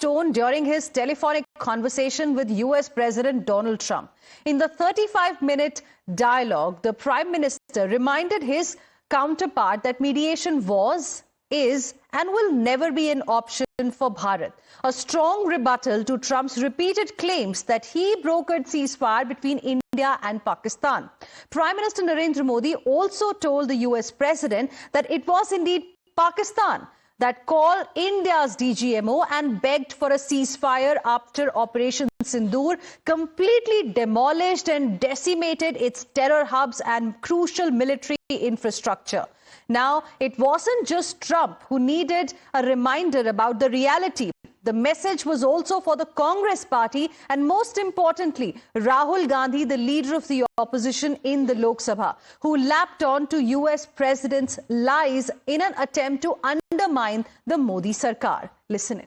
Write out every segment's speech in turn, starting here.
tone during his telephonic conversation with US President Donald Trump. In the 35-minute dialogue, the Prime Minister reminded his counterpart that mediation was, is, and will never be an option for Bharat. A strong rebuttal to Trump's repeated claims that he brokered ceasefire between India and Pakistan. Prime Minister Narendra Modi also told the US President that it was indeed Pakistan that called India's DGMO and begged for a ceasefire after Operation Sindoor completely demolished and decimated its terror hubs and crucial military infrastructure. Now, it wasn't just Trump who needed a reminder about the reality. The message was also for the Congress party and, most importantly, Rahul Gandhi, the leader of the opposition in the Lok Sabha, who lapped on to US President's lies in an attempt to undermine the Modi Sarkar. Listen in.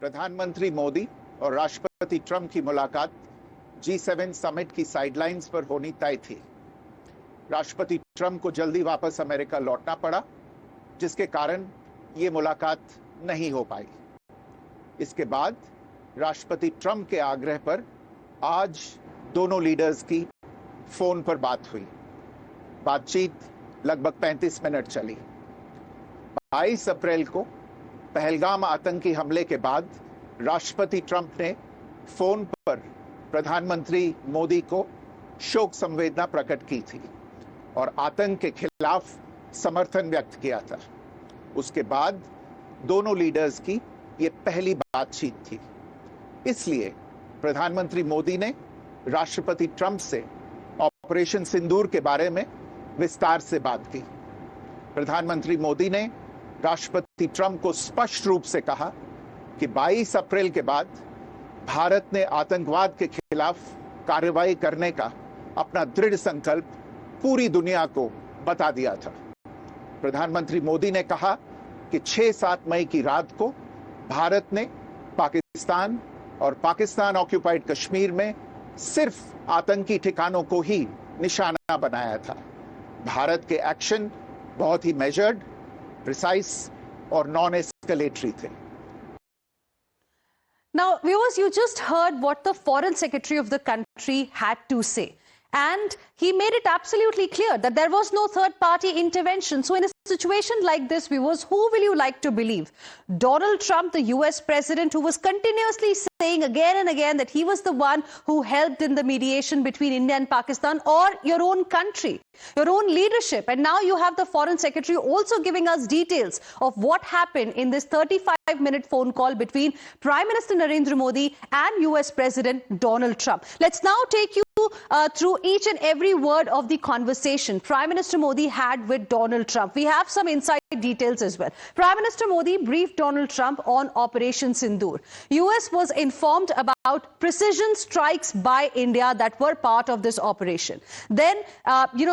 प्रधानमंत्री मोदी और राष्ट्रपति Trump की मुलाकात G7 summit की sidelines पर होनी तय थी। राष्ट्रपति ट्रंप को जल्दी वापस अमेरिका लौटना पड़ा, जिसके कारण ये मुलाकात नहीं हो पाई। इसके बाद राष्ट्रपति ट्रंप के आग्रह पर आज दोनों लीडर्स की फोन पर बात हुई। बातचीत लगभग 35 मिनट चली। 22 अप्रैल को पहलगाम आतंकी हमले के बाद राष्ट्रपति ट्रंप ने फोन पर प्रधानमंत्री मोदी को शोक संवेदना प्रकट की थी और आतंक के खिलाफ समर्थन व्यक्त किया था। उसके बाद दोनों लीडर्स की ये पहली बातचीत थी। इसलिए प्रधानमंत्री मोदी ने राष्ट्रपति ट्रंप से ऑपरेशन सिंदूर के बारे में विस्तार से बात की। प्रधानमंत्री मोदी ने राष्ट्रपति ट्रंप को स्पष्ट रूप से कहा कि 22 अप्रैल के बाद भारत ने आतंकवाद के खिलाफ कार्रवाई करने का अपना दृढ़ संकल्प पूरी दुनिया को बता दिया था। प्रधानमंत्री मोदी ने कहा कि 6-7 मई की रात को भारत ने पाकिस्तान और पाकिस्तान ऑक्युपाइड कश्मीर में सिर्फ आतंकी ठिकानों को ही निशाना बनाया था। भारत के एक्शन बहुत ही मेजर्ड, प्रिसाइज और नॉन एस्केलेटरी थे। Now, viewers, you just heard what the Foreign Secretary of the country had to say. And he made it absolutely clear that there was no third-party intervention. So in a situation like this, viewers, who will you like to believe? Donald Trump, the US president, who was continuously saying again and again that he was the one who helped in the mediation between India and Pakistan, or your own country, your own leadership. And now you have the Foreign Secretary also giving us details of what happened in this 35-minute phone call between Prime Minister Narendra Modi and US President Donald Trump. Let's now take you through each and every word of the conversation Prime Minister Modi had with Donald Trump. We have some inside details as well. Prime Minister Modi briefed Donald Trump on Operation Sindoor. US was informed about precision strikes by India that were part of this operation. Then,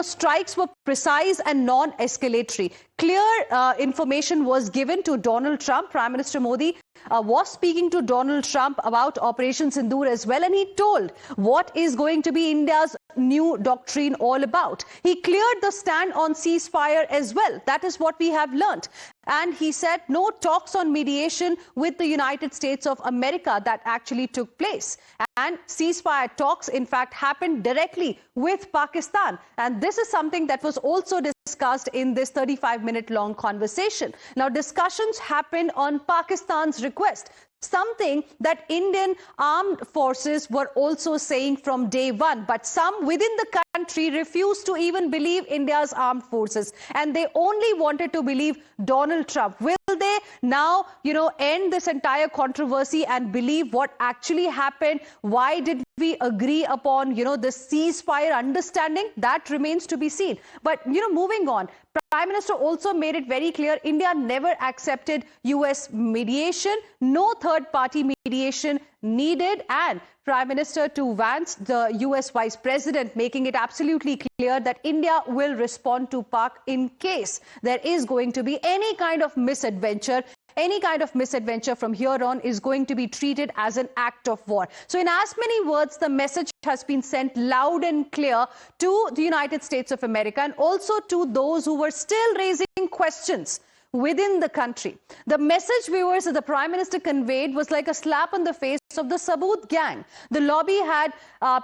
strikes were precise and non-escalatory. Clear information was given to Donald Trump. Prime Minister Modi was speaking to Donald Trump about Operation Sindoor as well, and he told what is going to be India's new doctrine all about. He cleared the stand on ceasefire as well. That is what we have learnt. And he said no talks on mediation with the United States of America that actually took place. And ceasefire talks, in fact, happened directly with Pakistan. And this is something that was also discussed in this 35-minute long conversation. Now, discussions happened on Pakistan's request, something that Indian armed forces were also saying from day one. But some within the country refused to even believe India's armed forces, and they only wanted to believe Donald Trump. Will they now, end this entire controversy and believe what actually happened? Why did we agree upon, the ceasefire understanding? That remains to be seen. But, moving on, Prime Minister also made it very clear India never accepted US mediation, no third-party mediation needed, and Prime Minister to Vance, the US Vice President, making it absolutely clear that India will respond to Pak in case there is going to be any kind of misadventure. Any kind of misadventure from here on is going to be treated as an act of war. So in as many words, the message has been sent loud and clear to the United States of America and also to those who were still raising questions within the country. The message, viewers, that the Prime Minister conveyed was like a slap on the face of the Saboot gang. The lobby had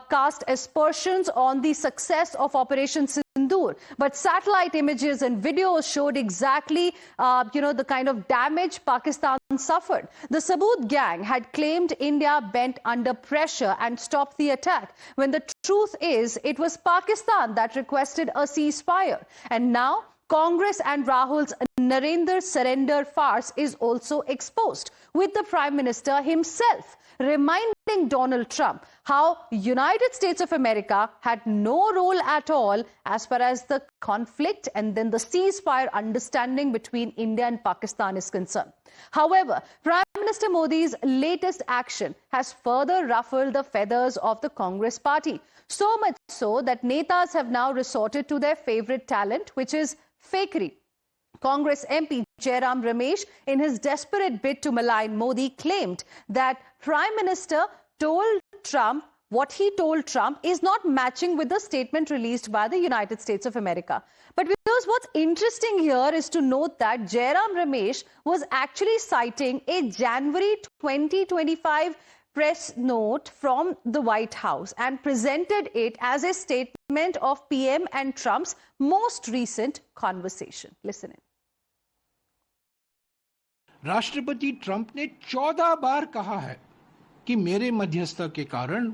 cast aspersions on the success of Operation Sindoor, but satellite images and videos showed exactly, the kind of damage Pakistan suffered. The Saboot gang had claimed India bent under pressure and stopped the attack, when the truth is it was Pakistan that requested a ceasefire. And now Congress and Rahul's Narendra surrender farce is also exposed, with the Prime Minister himself reminding Donald Trump how United States of America had no role at all as far as the conflict and then the ceasefire understanding between India and Pakistan is concerned. However, Prime Minister Modi's latest action has further ruffled the feathers of the Congress party. So much so that netas have now resorted to their favorite talent, which is fakery. Congress MP Jairam Ramesh, in his desperate bid to malign Modi, claimed that Prime Minister told Trump what he told Trump is not matching with the statement released by the United States of America. But because what's interesting here is to note that Jairam Ramesh was actually citing a January 2025 press note from the White House and presented it as a statement of PM and Trump's most recent conversation. Listen in. राष्ट्रपति Trump ने 14 बार कहा है कि मेरे मध्यस्थता के कारण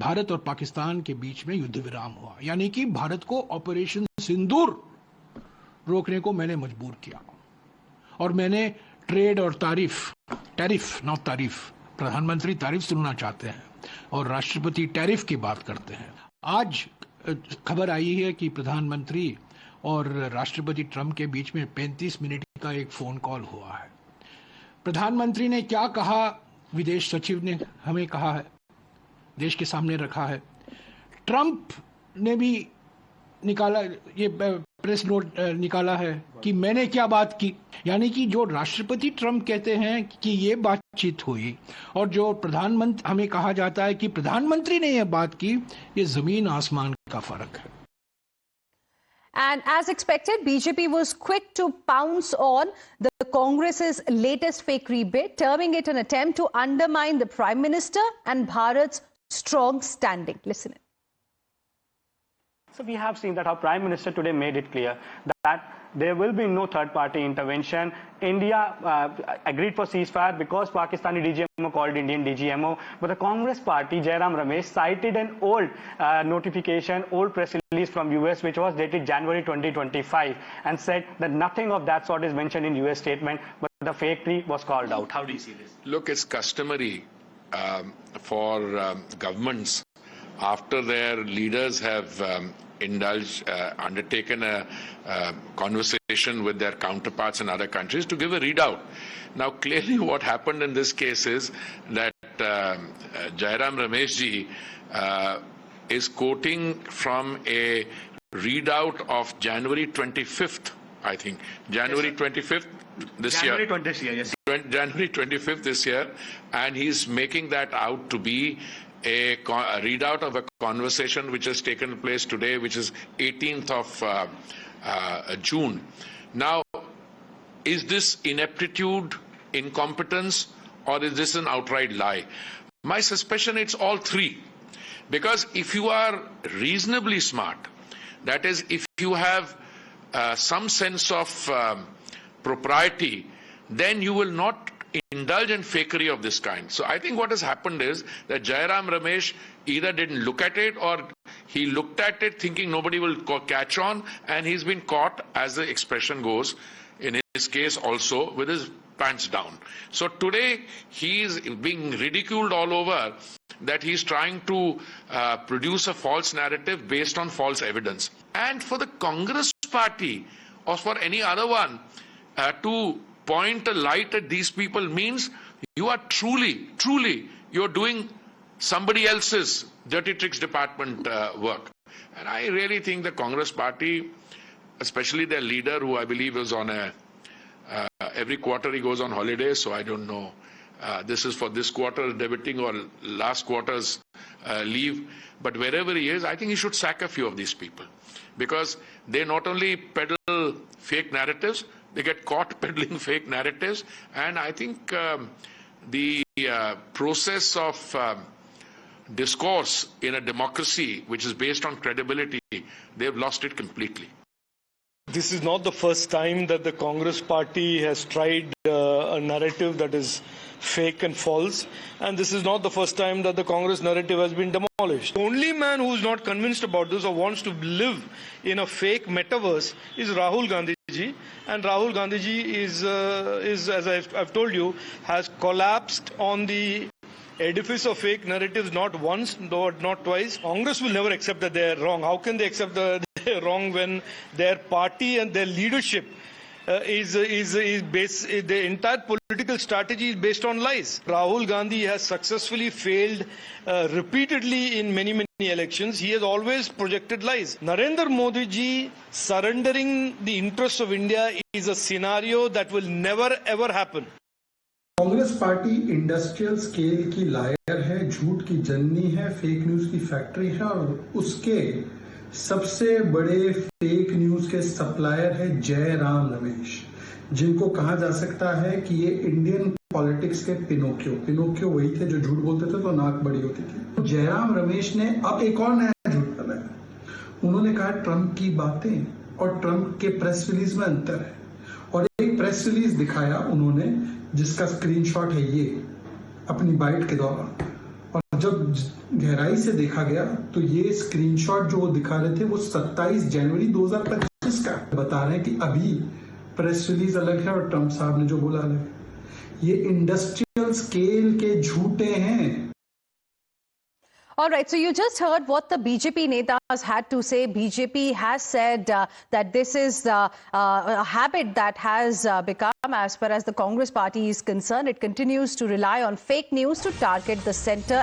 भारत और पाकिस्तान के बीच में युद्ध विराम हुआ, यानी कि भारत को ऑपरेशन सिंदूर रोकने को मैंने मजबूर किया। और मैंने ट्रेड और टैरिफ नॉट तारीफ, प्रधानमंत्री तारीफ सुनना चाहते हैं और राष्ट्रपति टैरिफ की बात करते हैं। आज खबर आई है कि प्रधानमंत्री और राष्ट्रपति ट्रंप के बीच में 35 मिनट का एक फोन कॉल हुआ है। प्रधानमंत्री ने क्या कहा, विदेश सचिव ने हमें कहा है, देश के सामने रखा है। ट्रंप ने भी निकाला, ये प्रेस नोट निकाला है कि मैंने क्या बात की, यानी कि जो राष्ट्रपति ट्रंप कहते हैं कि ये बातचीत हुई और जो प्रधानमंत्री हमें कहा जाता है कि प्रधानमंत्री ने ये बात की, ये जमीन आसमान का फर्क है। And as expected, BJP was quick to pounce on the Congress's latest fakery bid, terming it an attempt to undermine the Prime Minister and Bharat's strong standing. Listen in. So we have seen that our Prime Minister today made it clear that there will be no third-party intervention. India agreed for ceasefire because Pakistani DGMO called Indian DGMO. But the Congress party, Jairam Ramesh, cited an old notification, old press release from US, which was dated January 2025, and said that nothing of that sort is mentioned in US statement, but the fakery was called out. How do you see this? Look, it's customary for governments, after their leaders have undertaken a conversation with their counterparts in other countries, to give a readout. Now, clearly what happened in this case is that Jairam Ramesh ji is quoting from a readout of January 25th, I think. January 25th this year. January 20th, yes. January 25th this year, and he's making that out to be a readout of a conversation which has taken place today, which is 18th of June. Now, is this ineptitude, incompetence, or is this an outright lie? My suspicion, it's all three. Because if you are reasonably smart, that is, if you have some sense of propriety, then you will not indulge in fakery of this kind. So I think what has happened is that Jairam Ramesh either didn't look at it, or he looked at it thinking nobody will catch on, and he's been caught, as the expression goes, in his case also, with his pants down. So today he is being ridiculed all over that he's trying to produce a false narrative based on false evidence. And for the Congress party or for any other one to point a light at these people means you are truly you're doing somebody else's dirty tricks department work. And I really think the Congress party, especially their leader, who I believe is on every quarter he goes on holiday, so I don't know, this is for this quarter debiting or last quarter's leave, but wherever he is, I think he should sack a few of these people, because they not only peddle fake narratives. They get caught peddling fake narratives. And I think the process of discourse in a democracy which is based on credibility, they've lost it completely. This is not the first time that the Congress party has tried a narrative that is fake and false, and this is not the first time that the Congress narrative has been demolished. The only man who is not convinced about this or wants to live in a fake metaverse is Rahul Gandhi ji, and Rahul Gandhi ji is as I've told you, has collapsed on the edifice of fake narratives not once, not twice. Congress will never accept that they are wrong. How can they accept that they are wrong when their party and their leadership the entire political strategy is based on lies? Rahul Gandhi has successfully failed repeatedly in many elections. He has always projected lies. Narendra Modi ji surrendering the interests of India is a scenario that will never ever happen. Congress party industrial scale की lawyer है, झूठ की जननी है, fake news की factory है और उसके सबसे बड़े फेक न्यूज के सप्लायर है जयराम रमेश, जिनको कहा जा सकता है कि ये इंडियन पॉलिटिक्स के पिनोकियो वही थे जो झूठ बोलते थे तो नाक बड़ी होती थी। जयराम रमेश ने अब एक और नया झूठ बनाया। उन्होंने कहा ट्रंप की बातें और ट्रंप के प्रेस रिलीज में अंतर है, और एक प्रेस रिलीज दिखाया उन्होंने जिसका स्क्रीनशॉट है ये अपनी बाइट के दौरान, और जब गहराई से देखा गया तो ये स्क्रीनशॉट जो वो दिखा रहे थे वो 27 जनवरी 2025 का बता रहे हैं कि अभी प्रेस रिलीज अलग है और ट्रंप साहब ने जो बोला अलग है। ये इंडस्ट्रियल स्केल के झूठे हैं। All right, so you just heard what the BJP netas had to say. BJP has said that this is a habit that has become, as far as the Congress party is concerned, it continues to rely on fake news to target the centre